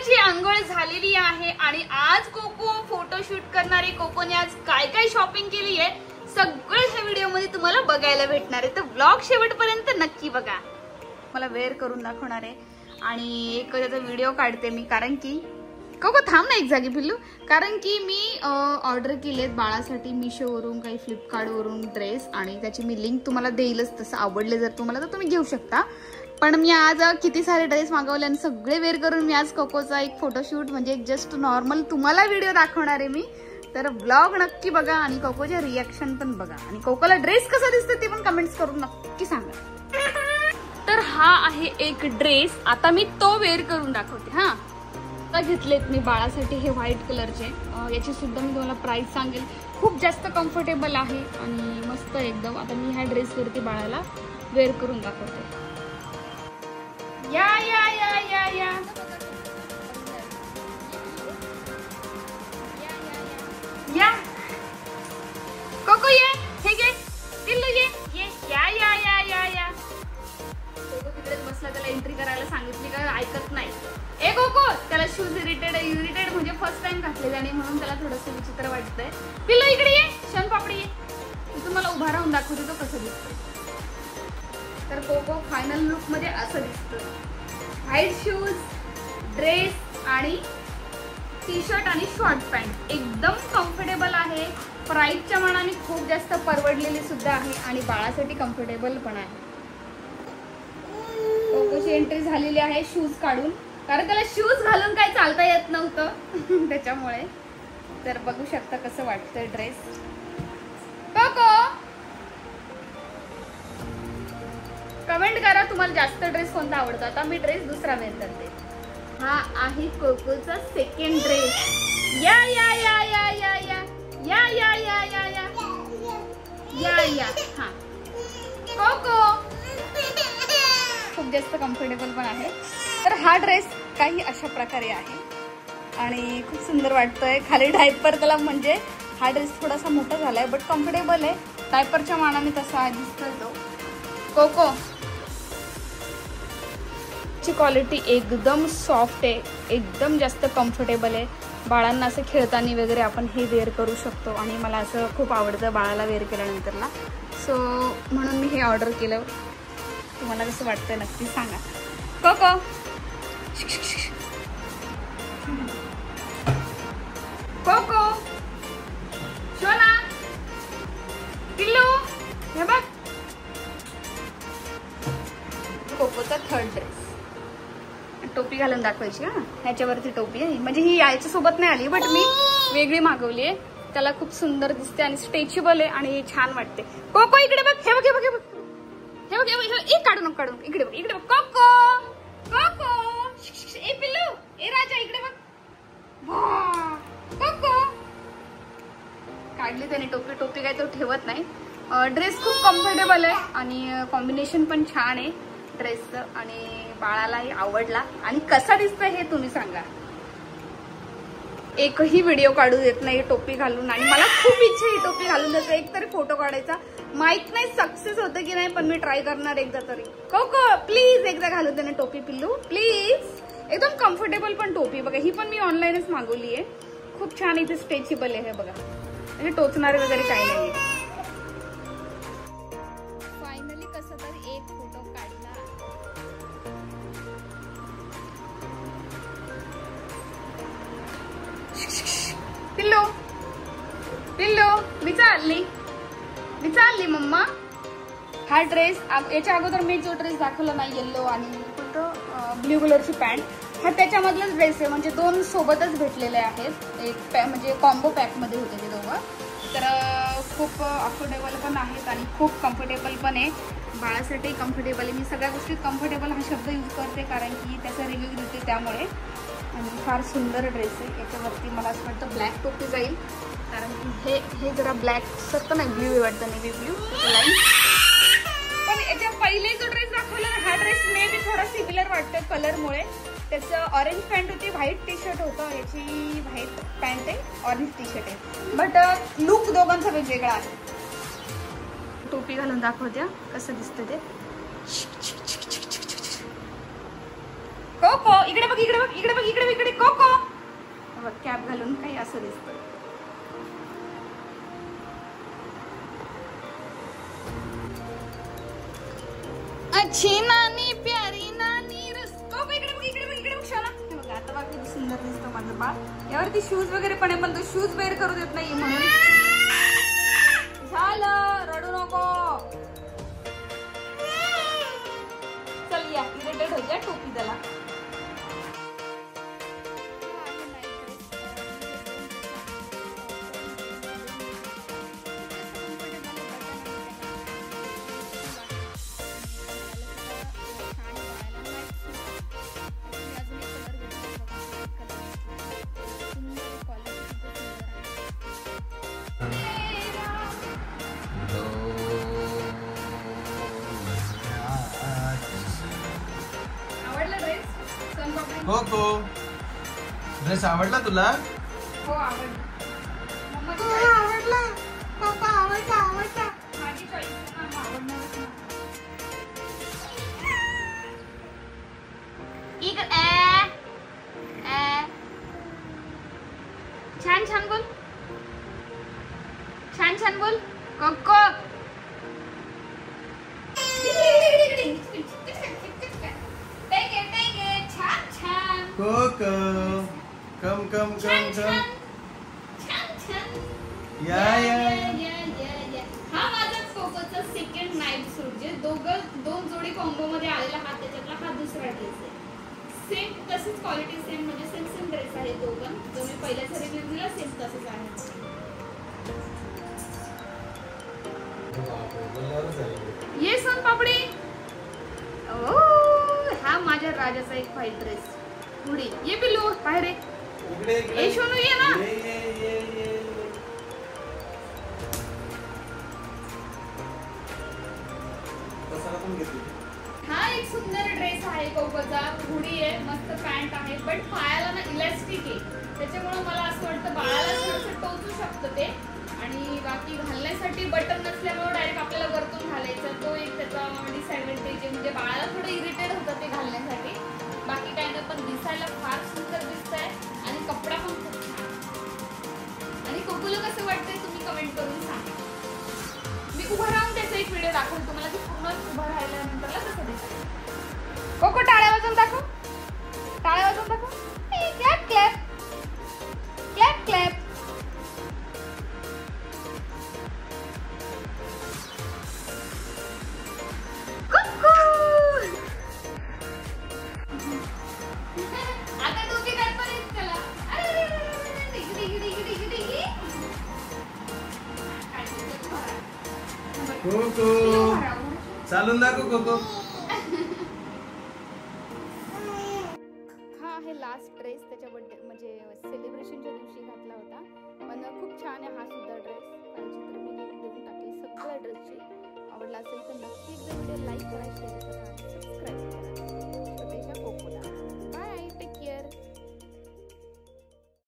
कोकोची आंघोळ झालेली आहे आणि आज कोको फोटोशूट करणार आहे। कोकोने आज काय काय शॉपिंग केली आहे सगळं ह्या व्हिडिओ मध्ये तुम्हाला बघायला भेटणार आहे, तर व्लॉग शेवटपर्यंत नक्की बघा। मला वेअर करून दाखवणार आहे आणि एक त्याचा व्हिडिओ काढते मी, कारण की कोको थांब ना एक जागी पिल्लू, कारण की मी ऑर्डर केलेत बाळासाठी मीशोवरून काही फ्लिपकार्टवरून ड्रेस आणि त्याची मी लिंक तुम्हाला देईलच, तसं आवडले जर तुम्हाला तर तुम्ही घेऊ शकता। पण मी आज किती सारे ड्रेस मागवले आणि सगळे वेअर करून मी आज कोकोचा एक फोटोशूट म्हणजे एक जस्ट नॉर्मल तुम्हाला व्हिडिओ दाखवणार आहे मी, तर ब्लॉग नक्की बघा आणि कोकोचे रिएक्शन पण बघा आणि कोकोला ड्रेस कसा दिसतो ते पण कमेंट्स करून नक्की सांगा। तर हा आहे एक ड्रेस, आता मी तो वेअर करून दाखवते। हा आता घेतलेत मी बाळासाठी हे व्हाईट कलरचे, याची सुद्धा मी तुम्हाला प्राइस सांगेल। खूप जास्त कम्फर्टेबल आहे आणि मस्त एकदम। आता मी ह्या ड्रेसवरती बाळाला वेअर करून दाखवते। या या या या या या कोको ये, हे घे पिल्लू, ये या या या या या। कोको तिकडेच बसला, त्याला एंट्री करायला सांगितली का ऐकत नाही। ए कोको, त्याला शूज इरिटेड म्हणजे फर्स्ट टाइम घातलेले आणि म्हणून त्याला थोडंसं विचित्र वाटतंय। पिल्लू इकडे ये, शन पापडी ये, मी तुम्हाला उभा राहून दाखवते तो कसं दिसतोय। तर कोको फायनल लुक मध्ये असं दिसतोय, व्हाईट शूज, ड्रेस आणि टी शर्ट आणि शॉर्ट पॅन्ट, एकदम कम्फर्टेबल आहे। प्राइसच्या मानाने खूप जास्त परवडलेली सुद्धा आहे आणि बाळासाठी कम्फर्टेबल पण आहे। कोकोची एंट्री झालेली आहे शूज काढून, कारण त्याला शूज घालून काही चालता येत नव्हतं त्याच्यामुळे। तर बघू शकता कसं वाटतंय ड्रेस। कोको कमेंट करा तुम्हाला जास्त ड्रेस कोणता आवडतो। आता मी ड्रेस दुसरा वेअर करते। हा आहे कोकोचा सेकंड ड्रेस। या या या या या या या या या या या या या हा कोको खूप जास्त कम्फर्टेबल पण आहे। तर हा ड्रेस काही अशा प्रकारे आहे आणि खूप सुंदर वाटतोय। खाली डायपर त्याला, म्हणजे हा ड्रेस थोडासा मोठा झालाय बट कम्फर्टेबल आहे, डायपरच्या मानाने तसा दिसतोय तो। कोको ची क्वालिटी एकदम सॉफ्ट आहे, एकदम जास्त कम्फर्टेबल आहे। बाळांना असं खेळताना वगैरे आपण हे वेअर करू शकतो आणि मला असं खूप आवडतं बाळाला वेअर केल्यानंतरला, सो म्हणून मी हे ऑर्डर केलं। तुम्हाला कसं वाटतंय नक्की सांगा। कोको कोको शोना पिल्लू, हे बघ कोकोचा थर्ड ड्रेस। टोपी घालून दाखवायची। हा ह्याच्यावरती टोपी आहे, म्हणजे ही याच्या सोबत नाही आली बट मी वेगळी मागवली आहे। त्याला खूप सुंदर दिसते आणि स्ट्रेचेबल आहे आणि छान वाटते। कोको इकडे बघ, हे बघ हे बघ हे बघ हे बघ हे बघ, एक काढू नको काढू, इकडे बघ इकडे बघ। कोको कोको ए पिल्लू, ए राजा इकडे बघ। कोको काढली त्याने टोपी, टोपी काय तो ठेवत नाही। ड्रेस खूप कम्फर्टेबल आहे आणि कॉम्बिनेशन पण छान आहे ड्रेसचं आणि बाळालाही आवडला। आणि कसा दिसतोय हे तुम्ही सांगा। एकही व्हिडिओ काढू देत नाही टोपी घालून आणि मला खूप इच्छा आहे टोपी घालून द्यायचं, एक तरी फोटो काढायचा। माहित नाही सक्सेस होतं की नाही पण मी ट्राय करणार एकदा तरी। कोको प्लीज एकदा घालून दे ना टोपी पिल्लू प्लीज। एकदम कम्फर्टेबल पण टोपी बघा, ही पण मी ऑनलाईनच मागवली आहे। खूप छान इथे स्ट्रेचेबल आहे हे बघा, म्हणजे टोचणारे वगैरे काही नाही। फायनली कसं तर एक फोटो काढला। पिल्लू पिल्लू मी चालली मम्मा। हा ड्रेस याच्या अगोदर मी जो ड्रेस दाखवला नाही येल्लो आणि ब्ल्यू कलरची पॅन्ट, हा त्याच्यामधलाच ड्रेस आहे, म्हणजे दोन सोबतच भेटलेले आहेत। एक म्हणजे कॉम्बो पॅक मध्ये होते ते दोघं, तर खूप अफोर्डेबल पण आहेत आणि खूप कम्फर्टेबल पण आहे। बाळासाठी कम्फर्टेबल आहे, मी सगळ्या गोष्टीत कम्फर्टेबल हा शब्द यूज करते कारण की त्याचा रिव्ह्यू देते त्यामुळे। आणि फार सुंदर ड्रेस आहे। याच्यावरती मला असं वाटतं ब्लॅक टोपी जाईल, कारण की हे जरा ब्लॅक सत्तर नाही ब्ल्यू वाटतं, नेव्ही ब्ल्यू लाईन। पण याच्या पहिले जो ड्रेस दाखवला ना हा ड्रेस मे बी थोडा सिमिलर वाटतं कलरमुळे। त्याचं ऑरेंज पॅन्ट होती, व्हाईट टी शर्ट होतं, याची व्हाईट पॅन्ट आहे, ऑरेंज टी शर्ट आहे, बट लुक दोघांचा वेगवेगळा आहे। टोपी घालून दाखवत्या कसं दिसतं ते। कोको इकडे बघ इकडे बघ इकडे बघ इकडे इकडे कॅप घालून काही असं दिसतं. अच्छी नानी प्यारी नानी रस्तो. इकडे बघ शाला. हे बघा आता बघ किती सुंदर दिसतो माझं बाळ. यावरती शूज वगैरे पण आहे पण तो शूज वेअर करू देत नाही म्हणून. झालं, रडू नको. चल या इरिटेट हो जा. टोपी त्याला. हो को ड्रेस आवडला तुला? हो आवडला. आवडला पप्पा. आवडला. माझी चॉईस आवडणारच ना. छान छान बोल. छान बोल. कोको कोको कम या. हा माझाच कोकोचा सेकंड नाईट सूट जे दोन जोडी कॉम्बो मध्ये आलेला हा त्याच्यातला हा दुसरा ड्रेस आहे. सेम तशीच क्वालिटी सेम म्हणजे सेम ड्रेस आहे तो पण जो मी पहिल्याचा रिव्ह्यू दिला सेम तसंच आहे. ये सोन पापडी. ओ हा माझ्या राजाचा एक व्हाईट ड्रेस. पुढे ये पिल्लू बाहेर ये. सोनू ये ना. हा एक सुंदर ड्रेस आहे कोकोचा. हुडी आहे मस्त पॅन्ट आहे बट पायाला ना इलास्टिक आहे त्याच्यामुळे मला असं वाटतं बाळाला थोडंसं टोचू शकतं ते. आणि बाकी घालण्यासाठी बटन नसल्यामुळे डायरेक्ट आपल्याला वरतून घालायचं तो एक त्याचा डिसएडव्हान्टेज आहे. म्हणजे बाळाला थोडं इरिटेट होतं ते घालण्यासाठी. बाकी काय नाही पण दिसायला फार सुंदर दिसतंय आणि कपडा पण खूप छान. आणि कोकोला कसं वाटतंय तुम्ही कमेंट करून सांगा. मी उभं राहून त्याचा एक व्हिडिओ दाखवून तुम्हाला की पूर्ण उभं राहिल्यानंतरला कसं दिसतं. कोको टाळ्या वाजवून दाखव. टाळ्या वाजवून दाखव. Clap clap clap clap. आता टोपी काढ पण त्याला. कोको चालून दाखव कोको. हा आहे लास्ट ड्रेस त्याच्या बर्थडे म्हणजे सेलिब्रेशनच्या दिवशी घातला होता पण खूप छान आहे हा सुद्धा ड्रेस. पाहिजे तर मी लिंक देऊन टाकेल सगळ्या ड्रेसची. आवडला असेल तर नक्की एकदा व्हिडिओ लाईक करा, शेअर करा आणि सबस्क्राईब करा.